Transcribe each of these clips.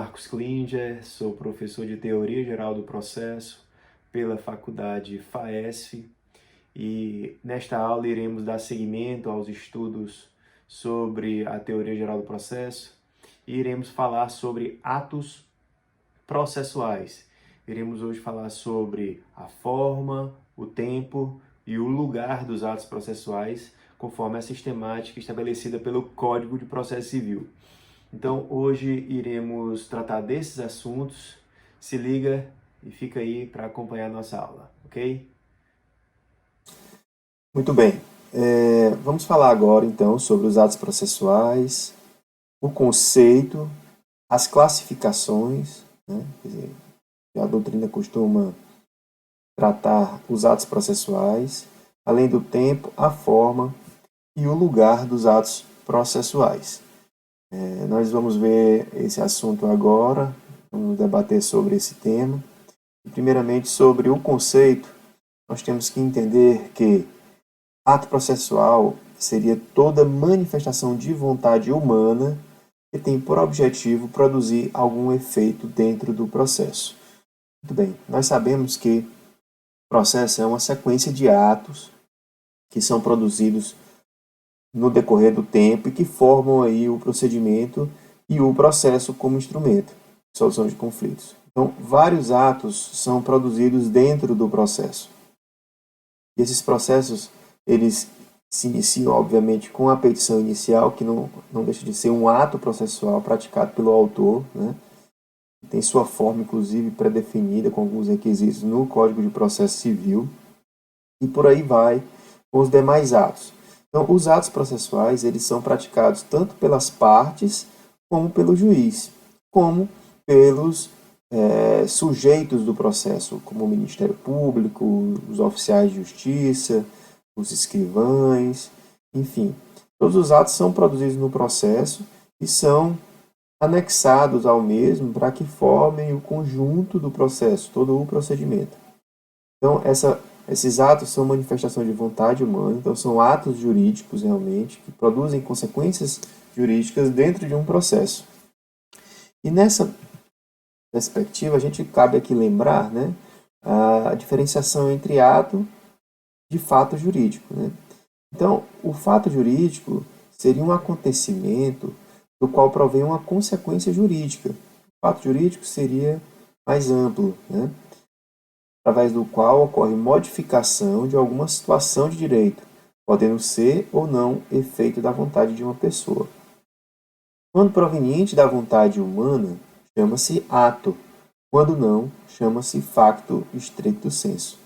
Marcos Klinger, sou professor de Teoria Geral do Processo pela Faculdade FAESF e nesta aula iremos dar seguimento aos estudos sobre a Teoria Geral do Processo e iremos falar sobre atos processuais. Iremos hoje falar sobre a forma, o tempo e o lugar dos atos processuais, conforme a sistemática estabelecida pelo Código de Processo Civil. Então, hoje iremos tratar desses assuntos. Se liga e fica aí para acompanhar a nossa aula, ok? Muito bem. Vamos falar agora, então, sobre os atos processuais, o conceito, as classificações, né? Quer dizer, a doutrina costuma tratar os atos processuais, além do tempo, a forma e o lugar dos atos processuais. Nós vamos ver esse assunto agora, vamos debater sobre esse tema. E, primeiramente, sobre o conceito, nós temos que entender que ato processual seria toda manifestação de vontade humana que tem por objetivo produzir algum efeito dentro do processo. Muito bem, nós sabemos que o processo é uma sequência de atos que são produzidos no decorrer do tempo e que formam aí o procedimento e o processo como instrumento de solução de conflitos. Então, vários atos são produzidos dentro do processo. E esses processos, eles se iniciam, obviamente, com a petição inicial, que não deixa de ser um ato processual praticado pelo autor, né? Tem sua forma, inclusive, pré-definida com alguns requisitos no Código de Processo Civil, e por aí vai com os demais atos. Então, os atos processuais, eles são praticados tanto pelas partes, como pelo juiz, como pelos sujeitos do processo, como o Ministério Público, os oficiais de justiça, os escrivães, enfim. Todos os atos são produzidos no processo e são anexados ao mesmo para que formem o conjunto do processo, todo o procedimento. Então, esses atos são manifestação de vontade humana, então são atos jurídicos realmente, que produzem consequências jurídicas dentro de um processo. E nessa perspectiva, a gente cabe aqui lembrar, né, a diferenciação entre ato de fato jurídico. Né? Então, o fato jurídico seria um acontecimento do qual provém uma consequência jurídica. O fato jurídico seria mais amplo, né? Através do qual ocorre modificação de alguma situação de direito, podendo ser ou não efeito da vontade de uma pessoa. Quando proveniente da vontade humana, chama-se ato, quando não, chama-se facto stricto sensu.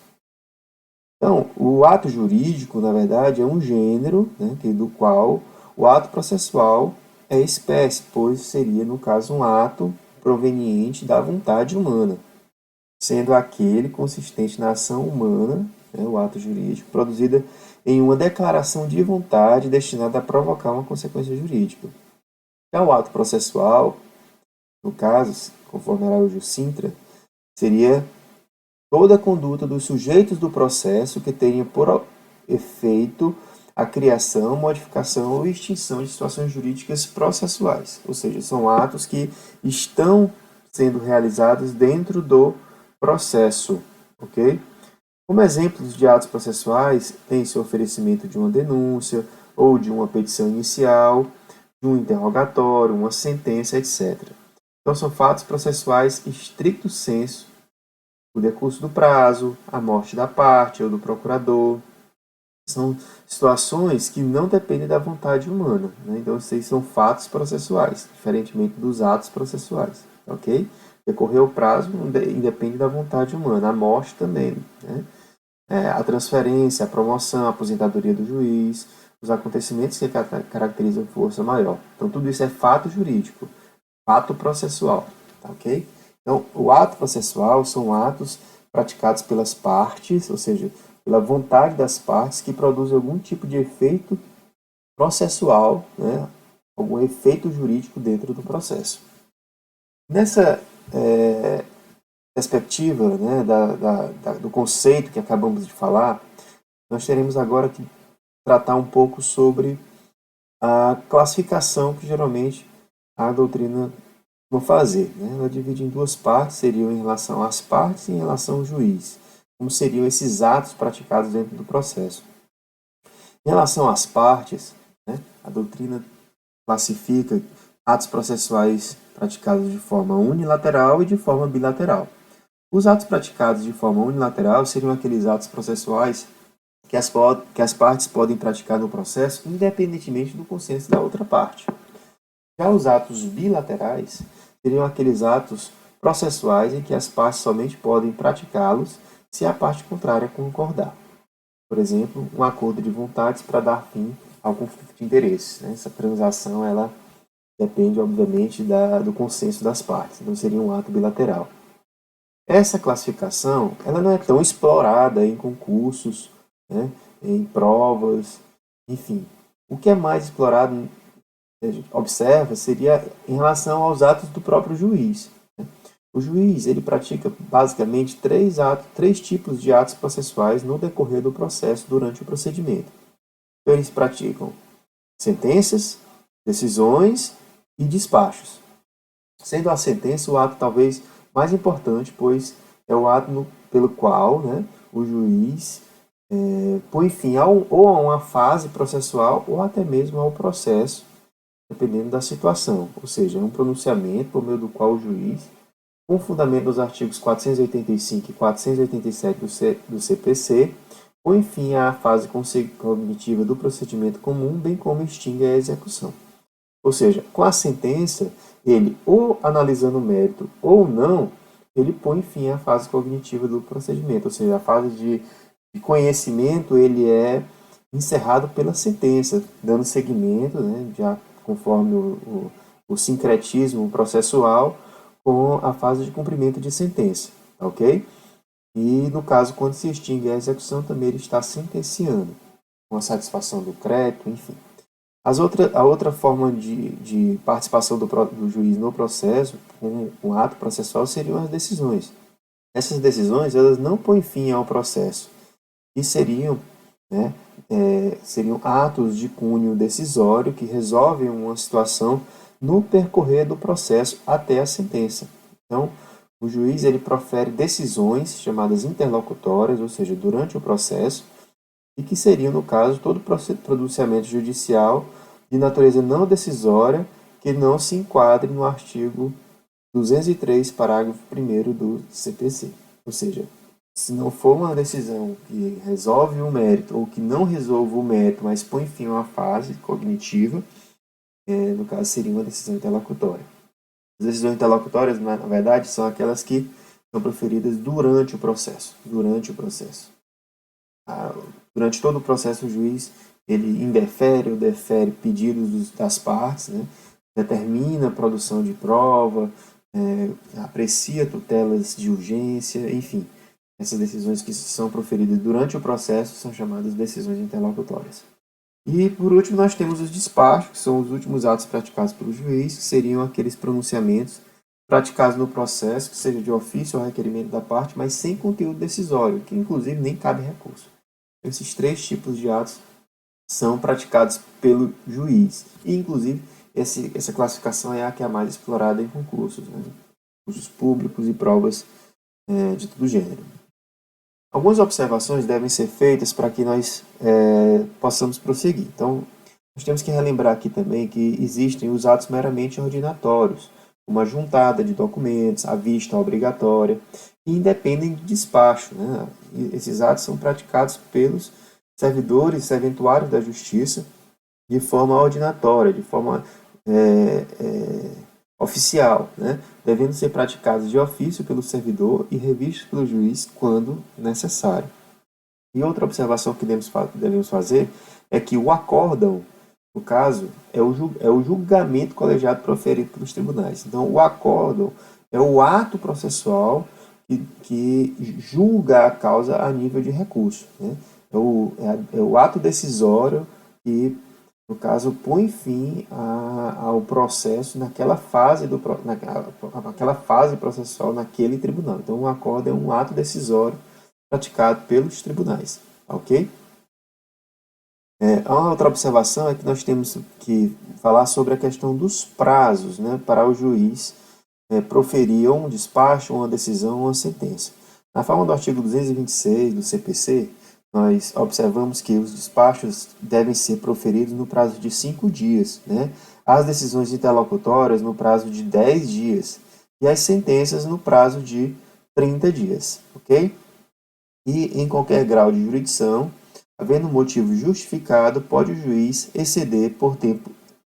Então, o ato jurídico, na verdade, é um gênero, né, do qual o ato processual é espécie, pois seria, no caso, um ato proveniente da vontade humana, sendo aquele consistente na ação humana, né, o ato jurídico, produzida em uma declaração de vontade destinada a provocar uma consequência jurídica. Já o ato processual, no caso, conforme Araújo Sintra, seria toda a conduta dos sujeitos do processo que tenha por efeito a criação, modificação ou extinção de situações jurídicas processuais, ou seja, são atos que estão sendo realizados dentro do processo, ok? Como exemplos de atos processuais, tem-se o oferecimento de uma denúncia ou de uma petição inicial, de um interrogatório, uma sentença, etc. Então, são fatos processuais stricto sensu, o decurso do prazo, a morte da parte ou do procurador. São situações que não dependem da vontade humana. Né? Então, esses são fatos processuais, diferentemente dos atos processuais. Ok? Decorrer o prazo independe da vontade humana. A morte também. Né? A transferência, a promoção, a aposentadoria do juiz, os acontecimentos que caracterizam força maior. Então, tudo isso é fato jurídico, fato processual. Tá, ok? Então, o ato processual são atos praticados pelas partes, ou seja, pela vontade das partes, que produzem algum tipo de efeito processual, né? Algum efeito jurídico dentro do processo. Nessa perspectiva, né, do conceito que acabamos de falar, nós teremos agora que tratar um pouco sobre a classificação que geralmente a doutrina como fazer, né? Ela divide em duas partes, seriam em relação às partes e em relação ao juiz. Como seriam esses atos praticados dentro do processo. Em relação às partes, né, a doutrina classifica atos processuais praticados de forma unilateral e de forma bilateral. Os atos praticados de forma unilateral seriam aqueles atos processuais que as partes podem praticar no processo independentemente do consenso da outra parte. Já os atos bilaterais seriam aqueles atos processuais em que as partes somente podem praticá-los se a parte contrária concordar. Por exemplo, um acordo de vontades para dar fim ao conflito de interesses, né? Essa transação ela depende, obviamente, do consenso das partes, então seria um ato bilateral. Essa classificação ela não é tão explorada em concursos, né? Em provas, enfim. O que é mais explorado, a gente observa, seria em relação aos atos do próprio juiz. O juiz ele pratica basicamente três tipos de atos processuais no decorrer do processo durante o procedimento. Então, eles praticam sentenças, decisões e despachos. Sendo a sentença o ato talvez mais importante, pois é o ato pelo qual, né, o juiz põe fim ou a uma fase processual ou até mesmo ao processo, dependendo da situação. Ou seja, é um pronunciamento por meio do qual o juiz, com fundamento nos artigos 485 e 487 do CPC, põe fim à fase cognitiva do procedimento comum, bem como extingue a execução. Ou seja, com a sentença, ele ou analisando o mérito ou não, ele põe fim à fase cognitiva do procedimento. Ou seja, a fase de conhecimento ele é encerrado pela sentença, dando seguimento, né, já conforme o sincretismo processual, com a fase de cumprimento de sentença, ok? E no caso, quando se extingue a execução, também ele está sentenciando, com a satisfação do crédito, enfim. A outra forma de participação do juiz no processo, com o ato processual, seriam as decisões. Essas decisões elas não põem fim ao processo e seriam, né, seriam atos de cunho decisório que resolvem uma situação no percorrer do processo até a sentença. Então, o juiz ele profere decisões chamadas interlocutórias, ou seja, durante o processo, e que seriam, no caso, todo pronunciamento judicial de natureza não decisória que não se enquadre no artigo 203, parágrafo 1º do CPC. Ou seja, se não for uma decisão que resolve o mérito ou que não resolve o mérito, mas põe fim a uma fase cognitiva, no caso seria uma decisão interlocutória. As decisões interlocutórias, na verdade, são aquelas que são proferidas durante o processo. Durante todo o processo, o juiz ele indefere ou defere pedidos das partes, né? Determina a produção de prova, aprecia tutelas de urgência, enfim. Essas decisões que são proferidas durante o processo são chamadas decisões interlocutórias. E, por último, nós temos os despachos, que são os últimos atos praticados pelo juiz, que seriam aqueles pronunciamentos praticados no processo, que seja de ofício ou requerimento da parte, mas sem conteúdo decisório, que inclusive nem cabe recurso. Esses três tipos de atos são praticados pelo juiz. E, inclusive, essa classificação é a que é mais explorada em concursos, né? Concursos públicos e provas de todo gênero. Algumas observações devem ser feitas para que nós possamos prosseguir. Então, nós temos que relembrar aqui também que existem os atos meramente ordinatórios, como a juntada de documentos, a vista obrigatória, e independem de despacho, né? E esses atos são praticados pelos servidores e serventuários da justiça de forma ordinatória, de forma oficial, né? Devendo ser praticados de ofício pelo servidor e revistos pelo juiz quando necessário. E outra observação que devemos fazer é que o acórdão, no caso, é o julgamento colegiado proferido pelos tribunais. Então, o acórdão é o ato processual que julga a causa a nível de recurso, né? É o ato decisório que, no caso, põe fim ao processo naquela fase, naquela fase processual naquele tribunal. Então, o acórdão é um ato decisório praticado pelos tribunais. Ok? A outra observação é que nós temos que falar sobre a questão dos prazos, né, para o juiz proferir ou um despacho, ou uma decisão, ou uma sentença. Na forma do artigo 226 do CPC, nós observamos que os despachos devem ser proferidos no prazo de 5 dias, né? As decisões interlocutórias no prazo de 10 dias e as sentenças no prazo de 30 dias, ok? E em qualquer grau de jurisdição, havendo motivo justificado, pode o juiz exceder por tempo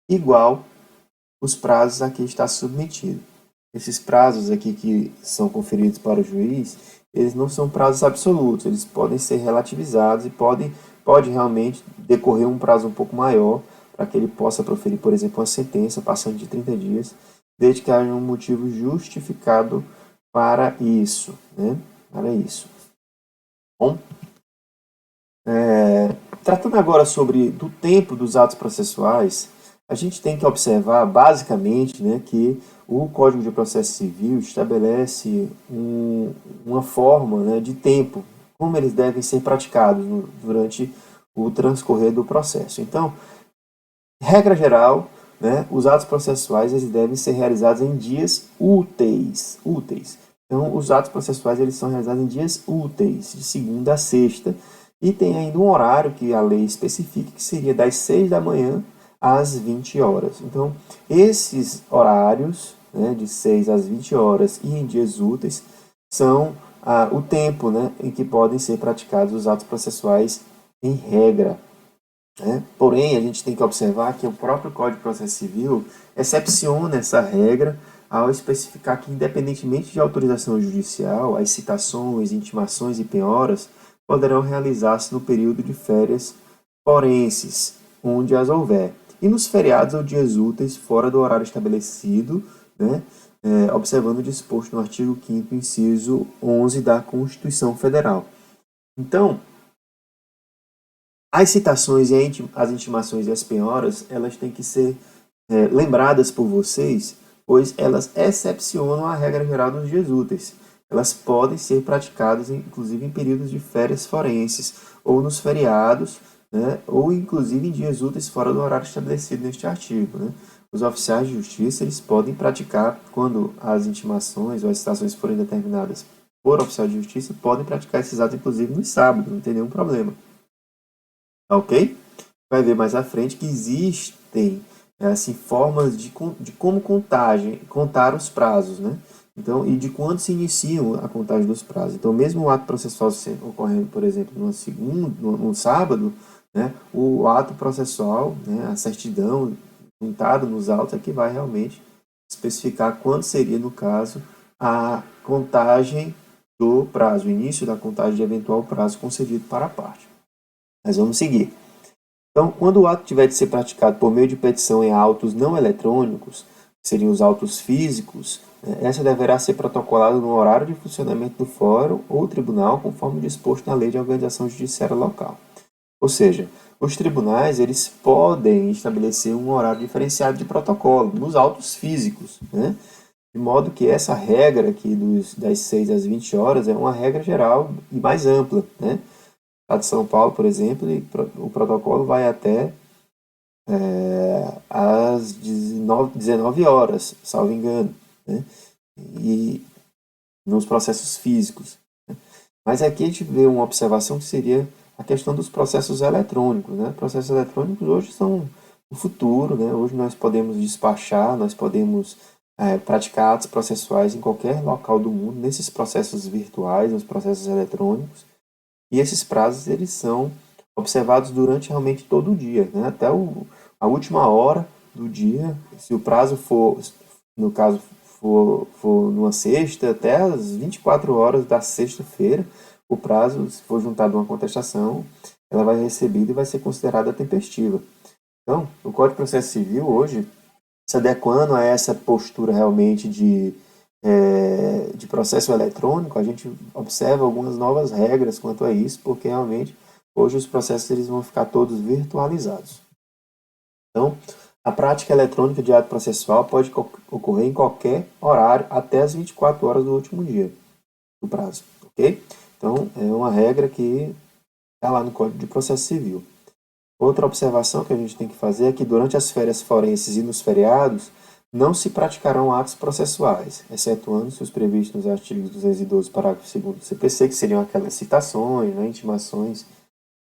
igual os prazos a que está submetido. Esses prazos aqui que são conferidos para o juiz, eles não são prazos absolutos, eles podem ser relativizados e pode realmente decorrer um prazo um pouco maior para que ele possa proferir, por exemplo, uma sentença passando de 30 dias, desde que haja um motivo justificado para isso, né? Para isso. Bom, tratando agora sobre do tempo dos atos processuais, a gente tem que observar basicamente, né, que o Código de Processo Civil estabelece uma forma, né, de tempo, como eles devem ser praticados durante o transcorrer do processo. Então, regra geral, né, os atos processuais eles devem ser realizados em dias úteis. Então, os atos processuais eles são realizados em dias úteis, de segunda a sexta, e tem ainda um horário que a lei especifica, que seria das 6 da manhã às 20 horas. Então, esses horários, né, de 6 às 20 horas e em dias úteis, são o tempo, né, em que podem ser praticados os atos processuais em regra. Né? Porém, a gente tem que observar que o próprio Código de Processo Civil excepciona essa regra ao especificar que, independentemente de autorização judicial, as citações, intimações e penhoras poderão realizar-se no período de férias forenses, onde as houver, e nos feriados ou dias úteis fora do horário estabelecido, né, observando o disposto no artigo 5º, inciso 11 da Constituição Federal. Então, as citações e as intimações e as penhoras, elas têm que ser lembradas por vocês, pois elas excepcionam a regra geral dos dias úteis. Elas podem ser praticadas, inclusive, em períodos de férias forenses, ou nos feriados, né, ou inclusive em dias úteis fora do horário estabelecido neste artigo. Né. Os oficiais de justiça eles podem praticar, quando as intimações ou as citações forem determinadas por oficial de justiça, podem praticar esses atos, inclusive, nos sábados, não tem nenhum problema. Ok? Vai ver mais à frente que existem assim, formas de como contar os prazos, né? Então, e de quando se iniciam a contagem dos prazos. Então, mesmo o ato processual ocorrendo, por exemplo, no sábado, né, o ato processual, né, a certidão juntada nos autos é que vai realmente especificar quando seria, no caso, a contagem do prazo, o início da contagem de eventual prazo concedido para a parte. Mas vamos seguir. Então, quando o ato tiver de ser praticado por meio de petição em autos não eletrônicos, que seriam os autos físicos, essa deverá ser protocolada no horário de funcionamento do fórum ou tribunal, conforme disposto na Lei de Organização Judiciária Local. Ou seja, os tribunais eles podem estabelecer um horário diferenciado de protocolo nos autos físicos, né? De modo que essa regra aqui das 6 às 20 horas é uma regra geral e mais ampla, né? A de São Paulo, por exemplo, o protocolo vai até às 19 horas, salvo engano, né? E nos processos físicos. Né? Mas aqui a gente vê uma observação que seria a questão dos processos eletrônicos. Né? Processos eletrônicos hoje são o futuro, né? Hoje nós podemos despachar, nós podemos praticar atos processuais em qualquer local do mundo, nesses processos virtuais, nos processos eletrônicos. E esses prazos eles são observados durante realmente todo o dia, né? Até a última hora do dia, se o prazo for, no caso, for numa sexta, até as 24 horas da sexta-feira, o prazo, se for juntado uma contestação, ela vai ser recebida e vai ser considerada tempestiva. Então, o Código de Processo Civil hoje, se adequando a essa postura realmente de processo eletrônico, a gente observa algumas novas regras quanto a isso, porque realmente hoje os processos eles vão ficar todos virtualizados. Então, a prática eletrônica de ato processual pode ocorrer em qualquer horário até as 24 horas do último dia do prazo, ok? Então, é uma regra que está lá no Código de Processo Civil. Outra observação que a gente tem que fazer é que durante as férias forenses e nos feriados, não se praticarão atos processuais, excetuando-se os previstos nos artigos 212, parágrafo 2º do CPC, que seriam aquelas citações, né, intimações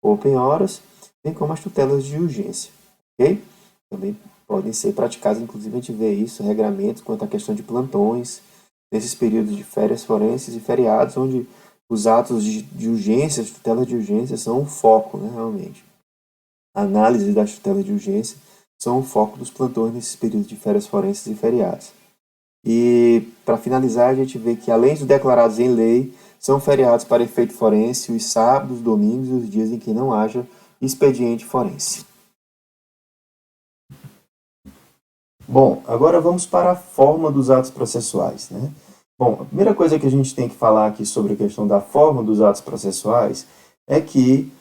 ou penhoras, bem como as tutelas de urgência. Ok? Também podem ser praticadas, inclusive a gente vê isso, regramentos quanto à questão de plantões, nesses períodos de férias forenses e feriados, onde os atos de urgência, as tutelas de urgência, são o foco, né, realmente. A análise das tutelas de urgência são o foco dos plantões nesses períodos de férias forenses e feriados. E, para finalizar, a gente vê que, além dos declarados em lei, são feriados para efeito forense os sábados, domingos e os dias em que não haja expediente forense. Bom, agora vamos para a forma dos atos processuais, né? Bom, a primeira coisa que a gente tem que falar aqui sobre a questão da forma dos atos processuais é que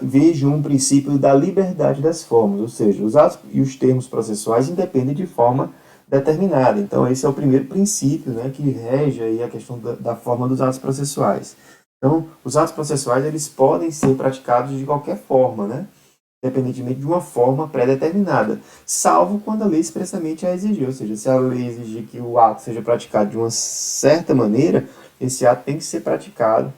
vige um princípio da liberdade das formas, ou seja, os atos e os termos processuais independem de forma determinada. Então, esse é o primeiro princípio, né, que rege aí a questão da forma dos atos processuais. Então, os atos processuais eles podem ser praticados de qualquer forma, né, independentemente de uma forma pré-determinada, salvo quando a lei expressamente a exigir, ou seja, se a lei exigir que o ato seja praticado de uma certa maneira, esse ato tem que ser praticado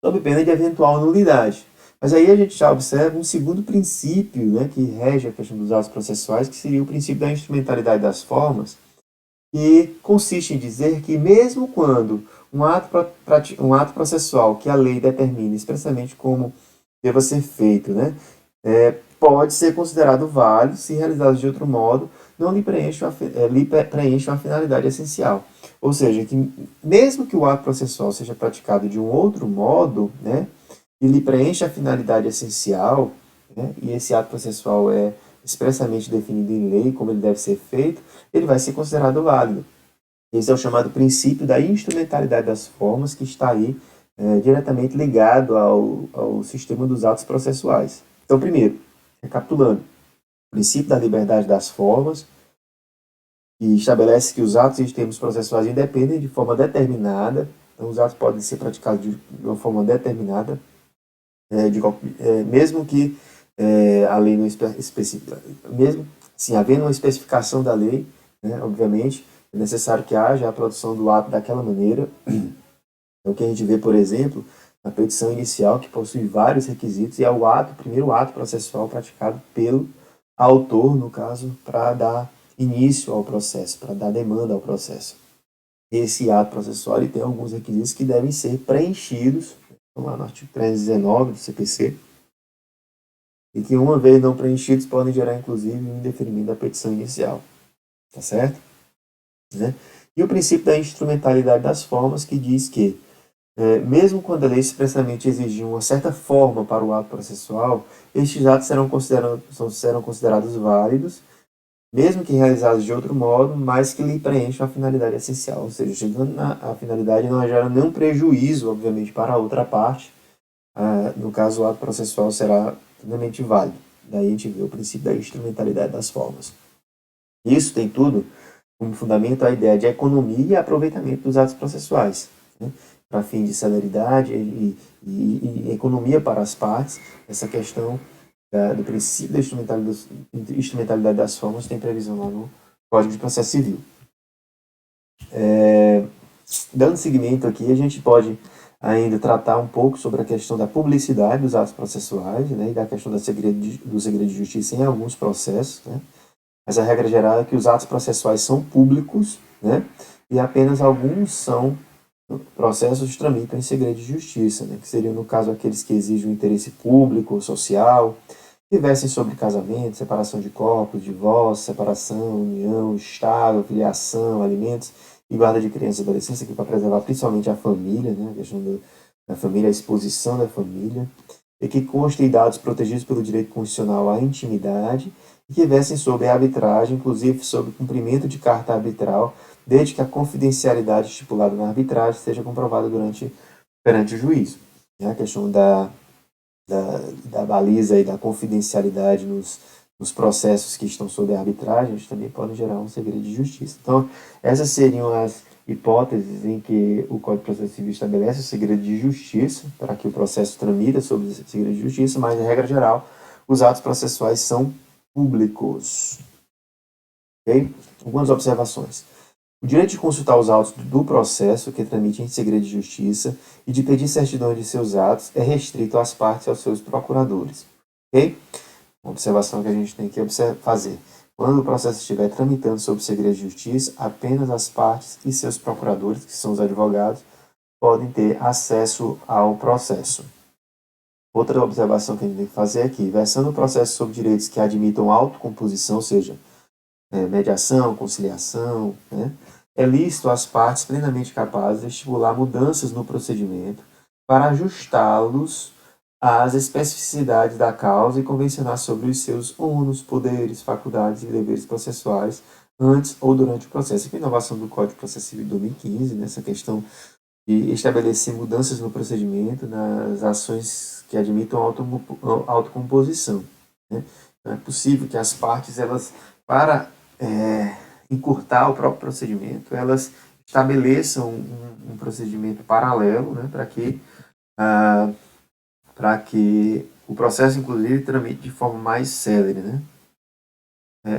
sob pena de eventual nulidade. Mas aí a gente já observa um segundo princípio, né, que rege a questão dos atos processuais, que seria o princípio da instrumentalidade das formas, que consiste em dizer que mesmo quando um ato processual que a lei determina expressamente como deva ser feito, né, pode ser considerado válido se realizado de outro modo, não lhe preenche uma finalidade essencial. Ou seja, que mesmo que o ato processual seja praticado de um outro modo, né, e lhe preenche a finalidade essencial, né, e esse ato processual é expressamente definido em lei como ele deve ser feito, ele vai ser considerado válido. Esse é o chamado princípio da instrumentalidade das formas, que está aí diretamente ligado ao sistema dos atos processuais. Então, primeiro, recapitulando, o princípio da liberdade das formas, que estabelece que os atos e termos processuais independem de forma determinada, então os atos podem ser praticados de uma forma determinada, mesmo que a lei não especifique, mesmo assim, havendo uma especificação da lei, né, obviamente, é necessário que haja a produção do ato daquela maneira. É o que a gente vê, por exemplo, na petição inicial, que possui vários requisitos, e é o primeiro ato processual praticado pelo autor, no caso, para dar início ao processo, para dar demanda ao processo. Esse ato processual ele tem alguns requisitos que devem ser preenchidos, lá no artigo 319 do CPC, e que, uma vez não preenchidos, podem gerar, inclusive, um indeferimento da petição inicial. Tá certo? Né? E o princípio da instrumentalidade das formas, que diz que, mesmo quando a lei expressamente exigir uma certa forma para o ato processual, estes atos serão considerados válidos, mesmo que realizados de outro modo, mas que lhe preencham a finalidade essencial. Ou seja, chegando na finalidade, não gera nenhum prejuízo, obviamente, para a outra parte. No caso, o ato processual será plenamente válido. Daí a gente vê o princípio da instrumentalidade das formas. Isso tem tudo como fundamento a ideia de economia e aproveitamento dos atos processuais, né, para fim de celeridade e economia para as partes. Essa questão do princípio da instrumentalidade das formas tem previsão lá no Código de Processo Civil. Dando seguimento aqui, a gente pode ainda tratar um pouco sobre a questão da publicidade dos atos processuais, né, e da questão do segredo de justiça em alguns processos, né. Mas a regra geral é que os atos processuais são públicos, né, e apenas alguns processos tramitam em segredo de justiça, né, que seriam, no caso, aqueles que exigem um interesse público ou social, que versem sobre casamento, separação de corpos, divórcio, separação, união, estado, filiação, alimentos e guarda de criança e adolescência, aqui para preservar principalmente a família, né, a questão da família, a exposição da família, e que constem dados protegidos pelo direito constitucional à intimidade, e que versem sobre a arbitragem, inclusive sobre o cumprimento de carta arbitral, desde que a confidencialidade estipulada na arbitragem seja comprovada perante o juízo. A questão da baliza e da confidencialidade nos processos que estão sob a arbitragem, eles também podem gerar um segredo de justiça. Então, essas seriam as hipóteses em que o Código de Processo Civil estabelece o segredo de justiça, para que o processo tramita sobre o segredo de justiça, mas, em regra geral, os atos processuais são públicos. Okay? Algumas observações. O direito de consultar os autos do processo que tramite em segredo de justiça e de pedir certidões de seus atos é restrito às partes e aos seus procuradores. Ok? Uma observação que a gente tem que fazer. Quando o processo estiver tramitando sob segredo de justiça, apenas as partes e seus procuradores, que são os advogados, podem ter acesso ao processo. Outra observação que a gente tem que fazer aqui, versando o processo sobre direitos que admitam autocomposição, ou seja, mediação, conciliação, né? É lícito às partes plenamente capazes de estipular mudanças no procedimento para ajustá-los às especificidades da causa e convencionar sobre os seus ônus, poderes, faculdades e deveres processuais antes ou durante o processo. Aqui a inovação do Código de Processo Civil de 2015, nessa questão de estabelecer mudanças no procedimento nas ações que admitam autocomposição. Né? Então, é possível que as partes, elas, para encurtar o próprio procedimento, elas estabeleçam um procedimento paralelo, né, para que o processo, inclusive, tramite de forma mais célere. Né?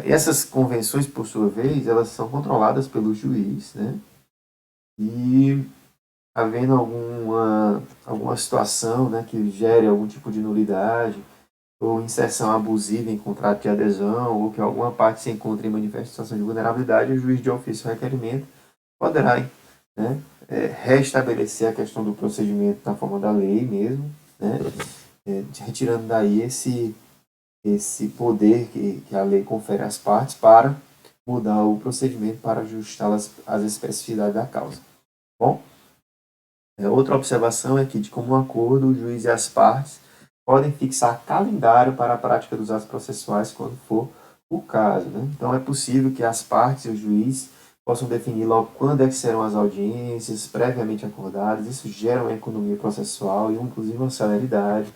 Essas convenções, por sua vez, elas são controladas pelo juiz, né? E havendo alguma situação, né, que gere algum tipo de nulidade ou inserção abusiva em contrato de adesão, ou que alguma parte se encontre em manifestação de vulnerabilidade, o juiz de ofício requerimento poderá, né, restabelecer a questão do procedimento na forma da lei mesmo, né, retirando daí esse poder que a lei confere às partes para mudar o procedimento para ajustá-las às especificidades da causa. Bom, outra observação é que, de comum acordo, o juiz e as partes podem fixar calendário para a prática dos atos processuais quando for o caso. Né? Então, é possível que as partes e o juiz possam definir logo quando é que serão as audiências previamente acordadas. Isso gera uma economia processual e, inclusive, uma celeridade.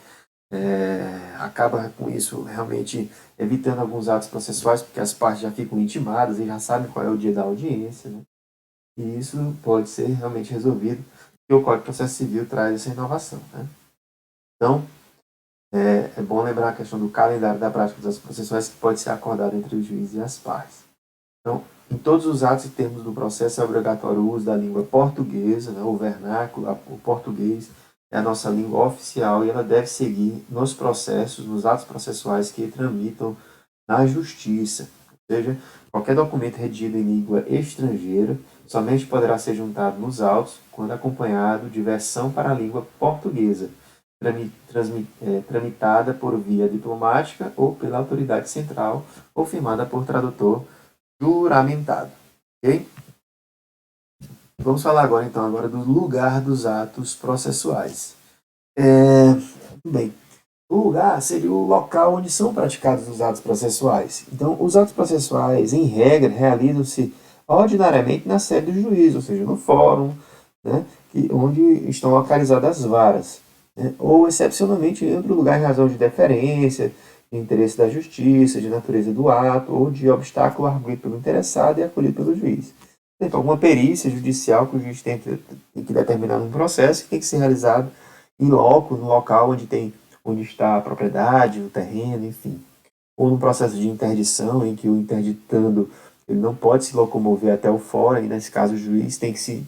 Acaba com isso realmente evitando alguns atos processuais, porque as partes já ficam intimadas e já sabem qual é o dia da audiência. Né? E isso pode ser realmente resolvido, e o Código de Processo Civil traz essa inovação. Né? Então, é bom lembrar a questão do calendário da prática dos atos processuais que pode ser acordado entre o juiz e as partes. Então, em todos os atos e termos do processo é obrigatório o uso da língua portuguesa, né, o vernáculo, o português é a nossa língua oficial e ela deve seguir nos processos, nos atos processuais que tramitam na justiça. Ou seja, qualquer documento redigido em língua estrangeira somente poderá ser juntado nos autos quando acompanhado de versão para a língua portuguesa, tramitada por via diplomática ou pela autoridade central ou firmada por tradutor juramentado. Ok? Vamos falar agora, então, do lugar dos atos processuais. Bem, o lugar seria o local onde são praticados os atos processuais. Então, os atos processuais, em regra, realizam-se ordinariamente na sede do juiz, ou seja, no fórum, né, onde estão localizadas as varas, né, ou, excepcionalmente, em outro lugar em razão de deferência, de interesse da justiça, de natureza do ato, ou de obstáculo arguído pelo interessado e acolhido pelo juiz. Então, alguma perícia judicial que o juiz tem que determinar num processo que tem que ser realizado em loco, no local onde está a propriedade, o terreno, enfim. Ou no processo de interdição, em que o interditando ele não pode se locomover até o fórum, e nesse caso o juiz tem que se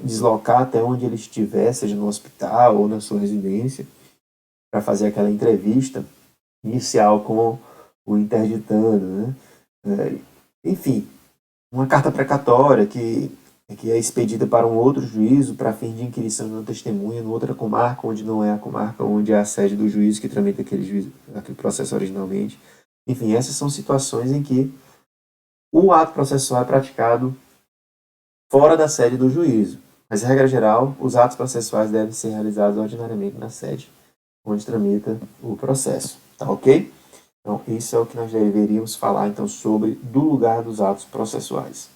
deslocar até onde ele estiver, seja no hospital ou na sua residência, para fazer aquela entrevista inicial com o interditando. Né? Enfim, uma carta precatória que é expedida para um outro juízo para fim de inquirição de uma testemunha em outra comarca, onde não é a comarca onde é a sede do juiz que tramita aquele processo originalmente. Enfim, essas são situações em que o ato processual é praticado fora da sede do juízo. Mas, em regra geral, os atos processuais devem ser realizados ordinariamente na sede onde tramita o processo. Tá ok? Então, isso é o que nós deveríamos falar então sobre do lugar dos atos processuais.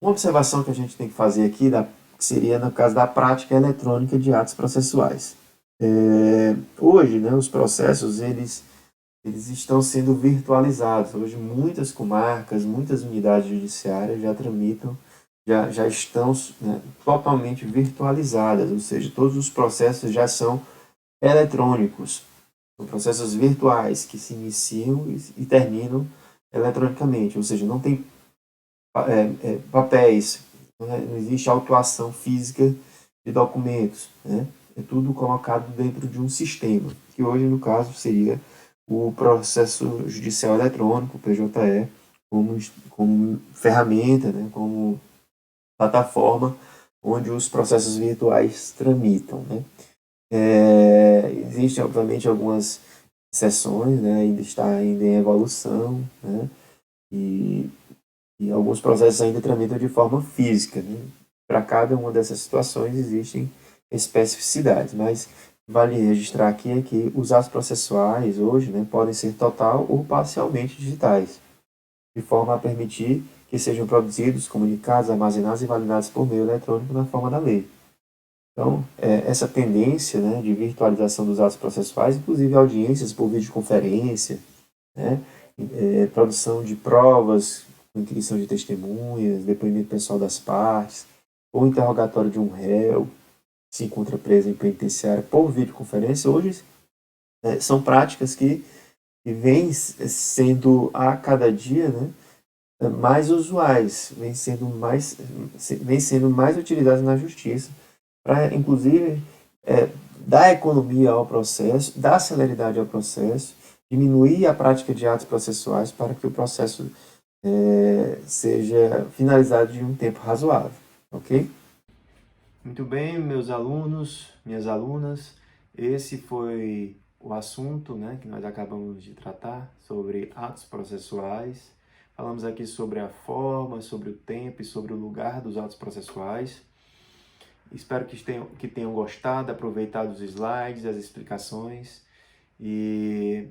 Uma observação que a gente tem que fazer aqui seria no caso da prática eletrônica de atos processuais. Hoje, né, os processos eles estão sendo virtualizados. Hoje, muitas comarcas, muitas unidades judiciárias já tramitam, já estão, né, totalmente virtualizadas, ou seja, todos os processos já são eletrônicos. São processos virtuais que se iniciam e terminam eletronicamente, ou seja, não tem papéis, não existe autuação física de documentos, né? É tudo colocado dentro de um sistema, que hoje, no caso, seria o processo judicial eletrônico, o PJE, como ferramenta, né? Como plataforma onde os processos virtuais tramitam, né? Existem, obviamente, algumas exceções, né? Ainda está ainda em evolução, né? E alguns processos ainda tramitam de forma física, né? Para cada uma dessas situações existem especificidades, mas vale registrar aqui é que os atos processuais hoje, né, podem ser total ou parcialmente digitais, de forma a permitir que sejam produzidos, comunicados, armazenados e validados por meio eletrônico na forma da lei. Então, essa tendência, né, de virtualização dos atos processuais, inclusive audiências por videoconferência, né, produção de provas, inquisição de testemunhas, depoimento pessoal das partes, ou interrogatório de um réu, que se encontra preso em penitenciária por videoconferência, hoje são práticas que vêm sendo a cada dia, né, mais usuais, vêm sendo mais utilizadas na justiça, para inclusive dar economia ao processo, dar celeridade ao processo, diminuir a prática de atos processuais para que o processo seja finalizado em um tempo razoável, ok? Muito bem, meus alunos, minhas alunas, esse foi o assunto, né, que nós acabamos de tratar sobre atos processuais. Falamos aqui sobre a forma, sobre o tempo e sobre o lugar dos atos processuais. Espero que tenham gostado, aproveitado os slides, as explicações e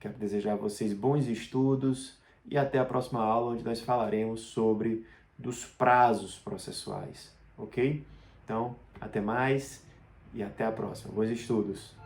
quero desejar a vocês bons estudos e até a próxima aula, onde nós falaremos sobre dos prazos processuais, ok? Então, até mais e até a próxima. Bons estudos!